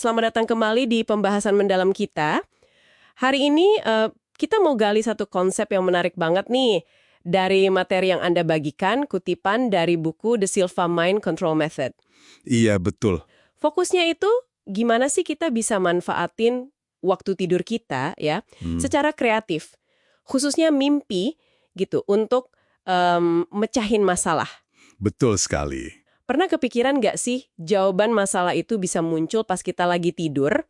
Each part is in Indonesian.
Selamat datang kembali di pembahasan mendalam kita. Hari ini kita mau gali satu konsep yang menarik banget nih. Dari materi yang Anda bagikan, kutipan dari buku The Silva Mind Control Method. Iya, betul. Fokusnya itu gimana sih kita bisa manfaatin waktu tidur kita ya secara kreatif. Khususnya mimpi gitu untuk mecahin masalah. Betul sekali. Pernah kepikiran nggak sih jawaban masalah itu bisa muncul pas kita lagi tidur?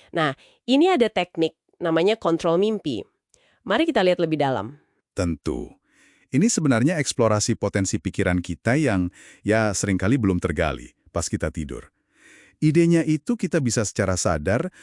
Nah, ini ada teknik namanya kontrol mimpi. Mari kita lihat lebih dalam. Tentu. Ini sebenarnya eksplorasi potensi pikiran kita yang ya seringkali belum tergali pas kita tidur. Idenya itu kita bisa secara sadar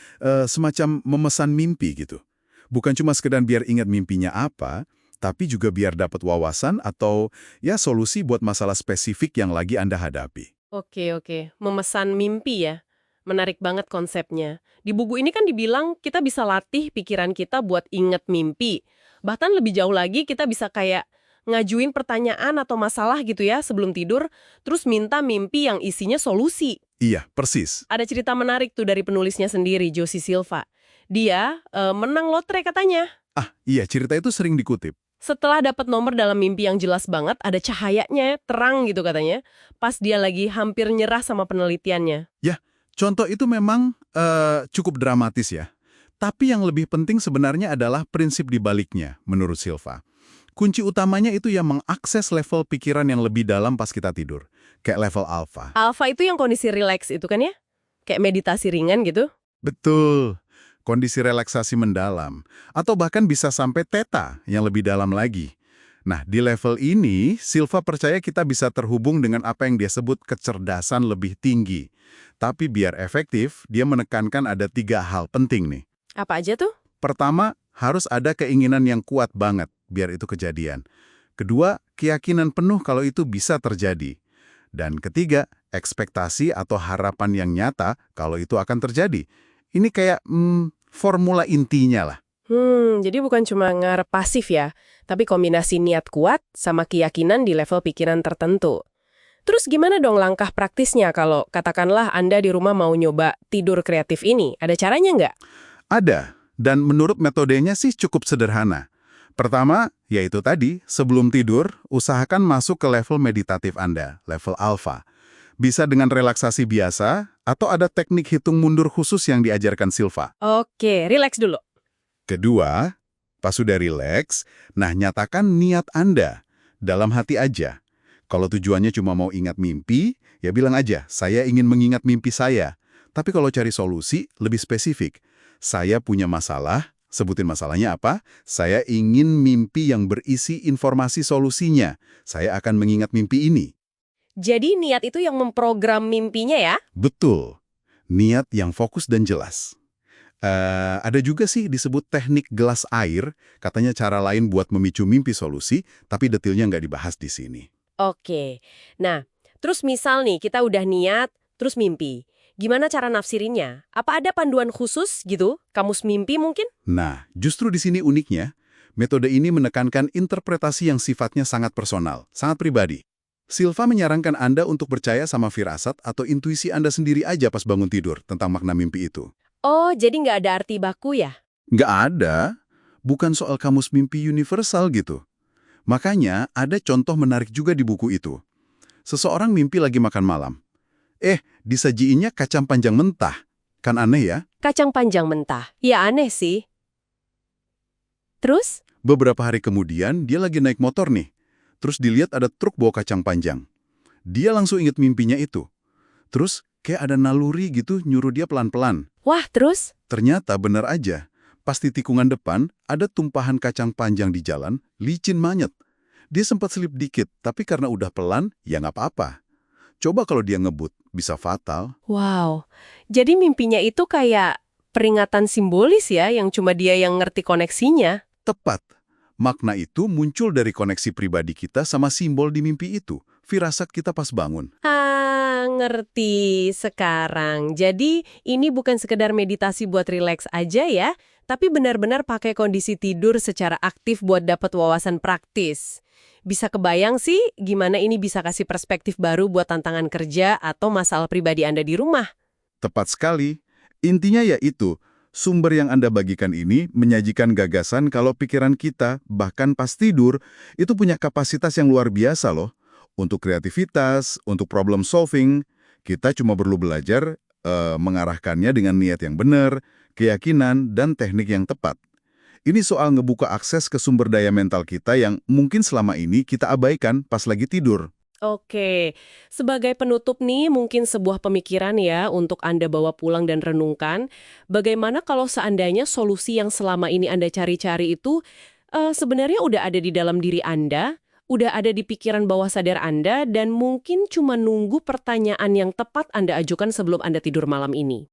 semacam memesan mimpi gitu. Bukan cuma sekedar biar ingat mimpinya apa, tapi juga biar dapat wawasan atau ya solusi buat masalah spesifik yang lagi Anda hadapi. Oke. Memesan mimpi ya. Menarik banget konsepnya. Di buku ini kan dibilang kita bisa latih pikiran kita buat inget mimpi. Bahkan lebih jauh lagi kita bisa kayak ngajuin pertanyaan atau masalah gitu ya sebelum tidur, terus minta mimpi yang isinya solusi. Iya, persis. Ada cerita menarik tuh dari penulisnya sendiri, Josie Silva. Dia menang lotre katanya. Iya, cerita itu sering dikutip. Setelah dapat nomor dalam mimpi yang jelas banget, ada cahayanya, terang gitu katanya, pas dia lagi hampir nyerah sama penelitiannya. Ya, contoh itu memang cukup dramatis ya. Tapi yang lebih penting sebenarnya adalah prinsip di baliknya, menurut Silva. Kunci utamanya itu yang mengakses level pikiran yang lebih dalam pas kita tidur. Kayak level alfa. Alpha itu yang kondisi rileks itu kan ya? Kayak meditasi ringan gitu. Betul. Kondisi relaksasi mendalam. Atau bahkan bisa sampai theta yang lebih dalam lagi. Nah, di level ini, Silva percaya kita bisa terhubung dengan apa yang dia sebut kecerdasan lebih tinggi. Tapi biar efektif, dia menekankan ada 3 hal penting nih. Apa aja tuh? Pertama, harus ada keinginan yang kuat banget biar itu kejadian. Kedua, keyakinan penuh kalau itu bisa terjadi. Dan ketiga, ekspektasi atau harapan yang nyata kalau itu akan terjadi. Ini kayak formula intinya lah. Jadi bukan cuma ngarep pasif ya, tapi kombinasi niat kuat sama keyakinan di level pikiran tertentu. Terus gimana dong langkah praktisnya kalau katakanlah Anda di rumah mau nyoba tidur kreatif ini? Ada caranya nggak? Ada, dan menurut metodenya sih cukup sederhana. Pertama, yaitu tadi, sebelum tidur, usahakan masuk ke level meditatif Anda, level alpha. Bisa dengan relaksasi biasa, atau ada teknik hitung mundur khusus yang diajarkan Silva. Oke, rileks dulu. Kedua, pas sudah rileks, nah nyatakan niat Anda, dalam hati aja. Kalau tujuannya cuma mau ingat mimpi, ya bilang aja, saya ingin mengingat mimpi saya. Tapi kalau cari solusi, lebih spesifik. Saya punya masalah, sebutin masalahnya apa, saya ingin mimpi yang berisi informasi solusinya. Saya akan mengingat mimpi ini. Jadi niat itu yang memprogram mimpinya ya? Betul. Niat yang fokus dan jelas. Ada juga sih disebut teknik gelas air, katanya cara lain buat memicu mimpi solusi, tapi detailnya nggak dibahas di sini. Oke. Nah, terus misal nih kita udah niat, terus mimpi. Gimana cara nafsirinnya? Apa ada panduan khusus gitu? Kamus mimpi mungkin? Nah, justru di sini uniknya, metode ini menekankan interpretasi yang sifatnya sangat personal, sangat pribadi. Silva menyarankan Anda untuk percaya sama firasat atau intuisi Anda sendiri aja pas bangun tidur tentang makna mimpi itu. Oh, jadi nggak ada arti baku ya? Nggak ada, bukan soal kamus mimpi universal gitu. Makanya ada contoh menarik juga di buku itu. Seseorang mimpi lagi makan malam. Disajiinnya kacang panjang mentah. Kan aneh ya? Kacang panjang mentah. Ya aneh sih. Terus? Beberapa hari kemudian, dia lagi naik motor nih. Terus dilihat ada truk bawa kacang panjang. Dia langsung ingat mimpinya itu. Terus kayak ada naluri gitu nyuruh dia pelan-pelan. Wah, terus? Ternyata benar aja. Pas di tikungan depan, ada tumpahan kacang panjang di jalan, licin manyet. Dia sempat selip dikit, tapi karena udah pelan, ya nggak apa-apa. Coba kalau dia ngebut, bisa fatal. Wow. Jadi mimpinya itu kayak peringatan simbolis ya, yang cuma dia yang ngerti koneksinya. Tepat. Makna itu muncul dari koneksi pribadi kita sama simbol di mimpi itu. Firasat kita pas bangun. Ngerti sekarang. Jadi ini bukan sekedar meditasi buat rileks aja ya, tapi benar-benar pakai kondisi tidur secara aktif buat dapat wawasan praktis. Bisa kebayang sih gimana ini bisa kasih perspektif baru buat tantangan kerja atau masalah pribadi Anda di rumah. Tepat sekali. Intinya yaitu, sumber yang Anda bagikan ini menyajikan gagasan kalau pikiran kita, bahkan pas tidur, itu punya kapasitas yang luar biasa loh. Untuk kreativitas, untuk problem solving, kita cuma perlu belajar mengarahkannya dengan niat yang benar, keyakinan, dan teknik yang tepat. Ini soal ngebuka akses ke sumber daya mental kita yang mungkin selama ini kita abaikan pas lagi tidur. Oke, sebagai penutup nih mungkin sebuah pemikiran ya untuk Anda bawa pulang dan renungkan. Bagaimana kalau seandainya solusi yang selama ini Anda cari-cari itu sebenarnya udah ada di dalam diri Anda, udah ada di pikiran bawah sadar Anda, dan mungkin cuma nunggu pertanyaan yang tepat Anda ajukan sebelum Anda tidur malam ini.